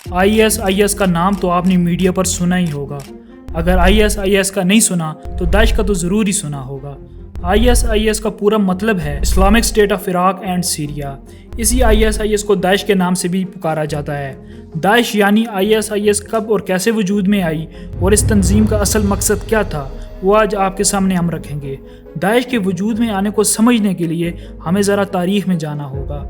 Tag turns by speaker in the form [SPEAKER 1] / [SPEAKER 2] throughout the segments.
[SPEAKER 1] ISIS کا نام تو آپ نے میڈیا پر سنا ہی ہوگا. اگر ISIS کا نہیں سنا تو داعش کا تو ضرور ہی سنا ہوگا. ISIS کا پورا مطلب ہے Islamic state of Iraq and Syria. اسی ISIS کو داعش کے نام سے بھی پکارا جاتا ہے. داعش یعنی ISIS کب اور کیسے وجود میں آئی اور اس تنظیم کا اصل مقصد کیا تھا وہ آج آپ کے سامنے ہم رکھیں گے. داعش کے وجود میں آنے کو سمجھنے کے لیے ہمیں ذرا تاریخ میں جانا ہوگا.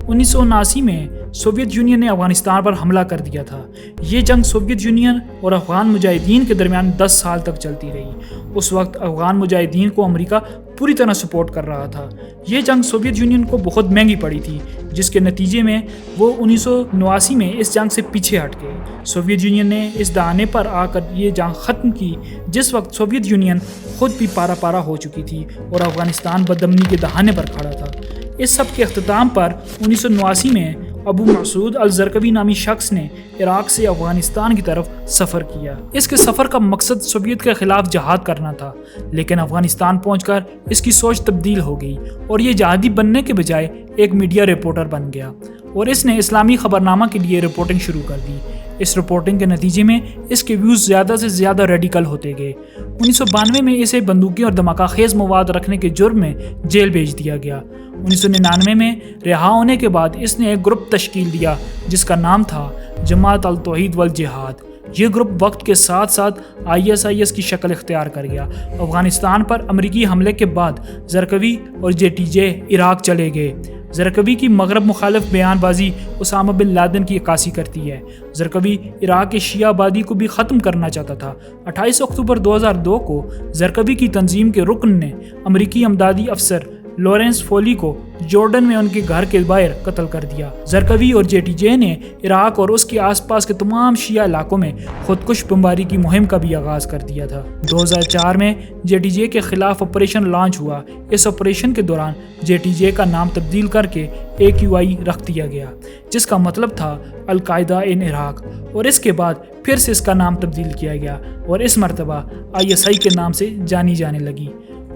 [SPEAKER 1] 1979 میں سوویت یونین نے افغانستان پر حملہ کر دیا تھا. یہ جنگ سوویت یونین اور افغان مجاہدین کے درمیان 10 سال تک چلتی رہی. اس وقت افغان مجاہدین کو امریکہ پوری طرح سپورٹ کر رہا تھا. یہ جنگ سوویت یونین کو بہت مہنگی پڑی تھی جس کے نتیجے میں وہ 1979 میں اس جنگ سے پیچھے ہٹ گئے. سوویت یونین نے اس دہانے پر آ کر یہ جنگ ختم کی جس وقت سوویت یونین خود بھی پارا پارا ہو چکی تھی اور افغانستان بدامنی کے دہانے پر کھڑا تھا. اس سب کے اختتام پر 1979 میں ابو مسعود الزرقوی نامی شخص نے عراق سے افغانستان کی طرف سفر کیا. اس کے سفر کا مقصد سوویت کے خلاف جہاد کرنا تھا، لیکن افغانستان پہنچ کر اس کی سوچ تبدیل ہو گئی اور یہ جہادی بننے کے بجائے ایک میڈیا رپورٹر بن گیا اور اس نے اسلامی خبرنامہ کے لیے رپورٹنگ شروع کر دی. اس رپورٹنگ کے نتیجے میں اس کے ویوز زیادہ سے زیادہ ریڈیکل ہوتے گئے. 1992 میں اسے بندوقیں اور دھماکہ خیز مواد رکھنے کے جرم میں جیل بھیج دیا گیا. 1999 میں رہا ہونے کے بعد اس نے ایک گروپ تشکیل دیا جس کا نام تھا جماعت التوحید والجہاد. یہ گروپ وقت کے ساتھ ساتھ ISIS کی شکل اختیار کر گیا. افغانستان پر امریکی حملے کے بعد زرقوی اور JTJ عراق چلے گئے. زرقوی کی مغرب مخالف بیان بازی اسامہ بن لادن کی عکاسی کرتی ہے. زرقوی عراق کے شیعہ آبادی کو بھی ختم کرنا چاہتا تھا. 28 اکتوبر 2002 کو زرقوی کی تنظیم کے رکن نے امریکی امدادی افسر لارنس فولی کو جارڈن میں ان کے گھر کے باہر قتل کر دیا. زرقوی اور JTJ نے عراق اور اس کے آس پاس کے تمام شیعہ علاقوں میں خودکش بمباری کی مہم کا بھی آغاز کر دیا تھا. 2004 میں JTJ کے خلاف آپریشن لانچ ہوا. اس آپریشن کے دوران JTJ کا نام تبدیل کر کے AQI رکھ دیا گیا جس کا مطلب تھا القاعدہ ان عراق، اور اس کے بعد پھر سے اس کا نام تبدیل کیا گیا اور اس مرتبہ ISI کے نام سے جانی جانے لگی.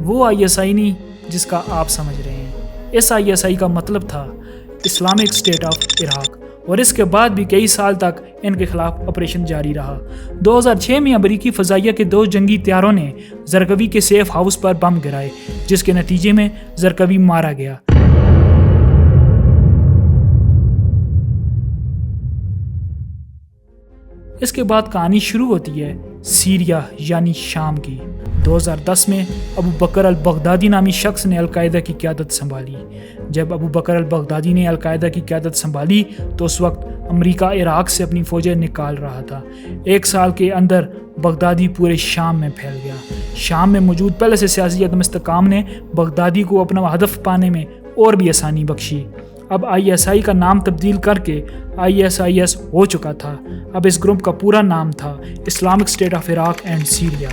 [SPEAKER 1] وہ ISI نہیں جس کا آپ سمجھ رہے ہیں. اس ISI کا مطلب تھا اسلامک اسٹیٹ آف عراق، اور اس کے بعد بھی کئی سال تک ان کے خلاف آپریشن جاری رہا. 2006 میں امریکی فضائیہ کے 2 جنگی طیاروں نے زرقوی کے سیف ہاؤس پر بم گرائے جس کے نتیجے میں زرقوی مارا گیا. اس کے بعد کہانی شروع ہوتی ہے سیریا یعنی شام کی. 2010 میں ابو بکر البغدادی نامی شخص نے القاعدہ کی قیادت سنبھالی. جب ابو بکر البغدادی نے القاعدہ کی قیادت سنبھالی تو اس وقت امریکہ عراق سے اپنی فوجیں نکال رہا تھا. 1 سال کے اندر بغدادی پورے شام میں پھیل گیا. شام میں موجود پہلے سے سیاسی عدم استحکام نے بغدادی کو اپنا ہدف پانے میں اور بھی آسانی بخشی. اب ISI کا نام تبدیل کر کے ISIS ہو چکا تھا. اب اس گروپ کا پورا نام تھا Islamic state of Iraq and Syria.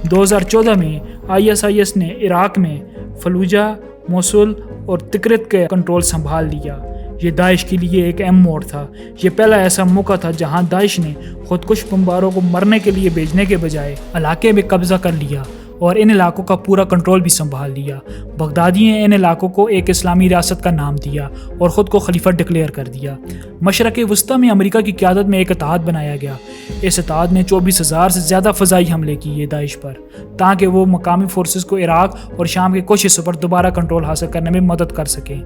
[SPEAKER 1] 2014 میں ISIS نے عراق میں فلوجہ، موصل اور تکرت کا کنٹرول سنبھال لیا. یہ داعش کے لیے ایک اہم موڑ تھا. یہ پہلا ایسا موقع تھا جہاں داعش نے خودکش بمباروں کو مرنے کے لیے بھیجنے کے بجائے علاقے میں قبضہ کر لیا اور ان علاقوں کا پورا کنٹرول بھی سنبھال لیا. بغدادی نے ان علاقوں کو ایک اسلامی ریاست کا نام دیا اور خود کو خلیفہ ڈکلیئر کر دیا. مشرق وسطیٰ میں امریکہ کی قیادت میں ایک اتحاد بنایا گیا. اس اتحاد نے 24,000 سے زیادہ فضائی حملے کیے داعش پر تاکہ وہ مقامی فورسز کو عراق اور شام کے کچھ حصوں پر دوبارہ کنٹرول حاصل کرنے میں مدد کر سکیں.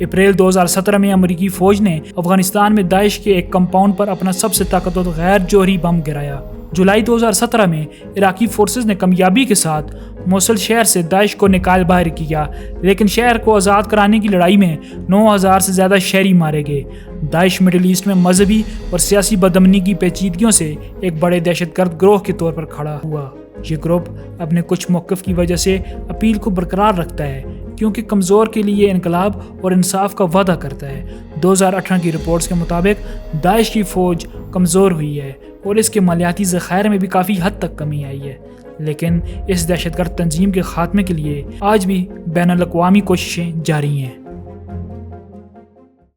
[SPEAKER 1] اپریل 2017 میں امریکی فوج نے افغانستان میں داعش کے ایک کمپاؤنڈ پر اپنا سب سے طاقتور غیر جوہری بم گرایا. جولائی 2017 میں عراقی فورسز نے کامیابی کے ساتھ موصل شہر سے داعش کو نکال باہر کیا، لیکن شہر کو آزاد کرانے کی لڑائی میں 9,000 سے زیادہ شہری مارے گئے. داعش مڈل ایسٹ میں مذہبی اور سیاسی بدامنی کی پیچیدگیوں سے ایک بڑے دہشت گرد گروہ کے طور پر کھڑا ہوا. یہ گروپ اپنے کچھ موقف کی وجہ سے اپیل کو برقرار رکھتا ہے کیونکہ کمزور کے لیے انقلاب اور انصاف کا وعدہ کرتا ہے. 2018 کی رپورٹس کے مطابق داعش کی فوج کمزور ہوئی ہے اور اس کے مالیاتی ذخائر میں بھی کافی حد تک کمی آئی ہے، لیکن اس دہشت گرد تنظیم کے خاتمے کے لیے آج بھی بین الاقوامی کوششیں جاری ہیں.